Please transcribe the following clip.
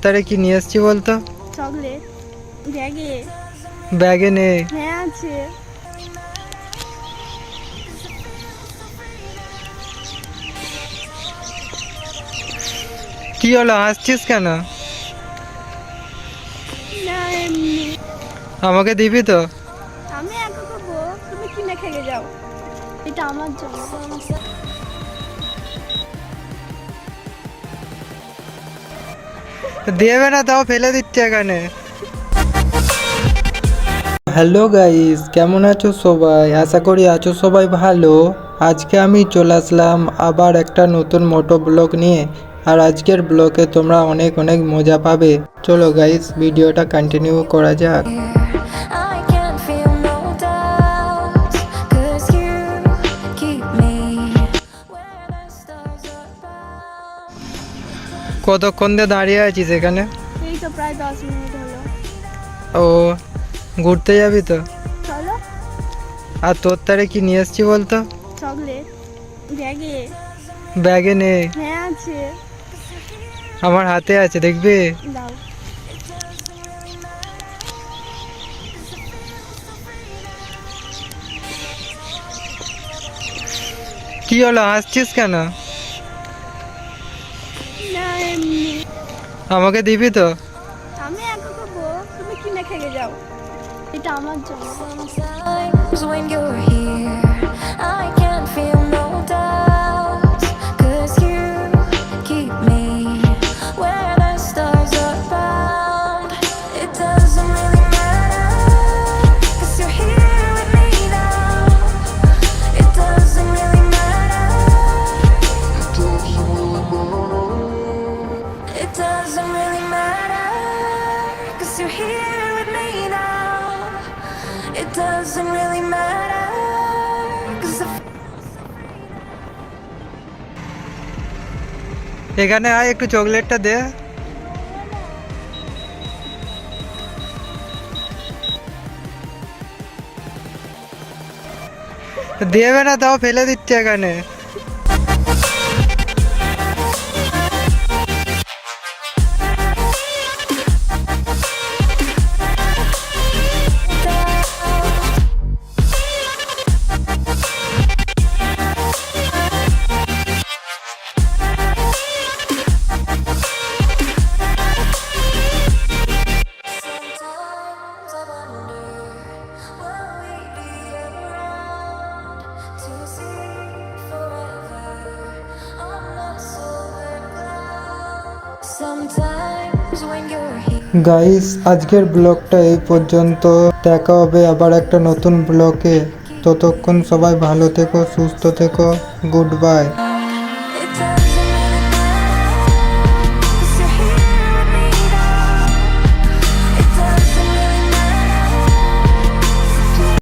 তারে কি নিয়ে এসেছি বলতো? চকলেট ব্যাগে। ব্যাগে নেই। হ্যাঁ আছে। কি হলো, হাসছিস কেন? না এমনি। আমাকে দিবি তো? আমি একা খাবো, তুমি কিনে খেয়ে যাও। এটা আমার জন্য। দেবে না, তাও ফেলে দিচ্ছে এখানে। হ্যালো গাইস, কেমন আছো সবাই? আশা করি আছো সবাই ভালো। আজকে আমি চলে আসলাম আবার একটা নতুন মোটো ব্লগ নিয়ে। আর আজকের ব্লগে তোমরা অনেক অনেক মজা পাবে। চলো গাইস, ভিডিওটা কন্টিনিউ করা যাক। I can feel no doubt, 'cause you keep me where the stars are bound. কতক্ষণ দিয়ে দাঁড়িয়ে আছিস এখানে? এই তো প্রায় 10 মিনিট হলো। ও, ঘুরতে যাবি তো? চলো। আর তোর তারে কি নিয়ে এসেছি বলতো? চকলেট ব্যাগে। ব্যাগে নেই। হ্যাঁ আছে। আমার হাতে আছে, দেখবি? দাও। কি হলো, হাসছিস কেন? না এমনি। আমাকে দিবি তো? আমি একা খাবো, তুমি কিনে খেয়ে যাও। এটা আমার জন্য। Sometimes when you're here, I can feel no doubt, 'cause you keep me where the stars are bound. It doesn't really matter, 'cause you're here with me now. It doesn't really matter. It doesn't really matter, 'cause you're here with me now. It doesn't really matter, 'cause এখানে আয়, একটু চকলেটটা দে। দেবে না, তাও ফেলে দিচ্ছে এখানে। sometimes I wonder, will we be around to see forever on the silver cloud? Sometimes when you're here. Guys, আজকের ব্লগটা এই পর্যন্ত। দেখা হবে আবার একটা নতুন ব্লগে। ততক্ষণ সবাই ভালো থেকো, সুস্থ থেকো। Good bye.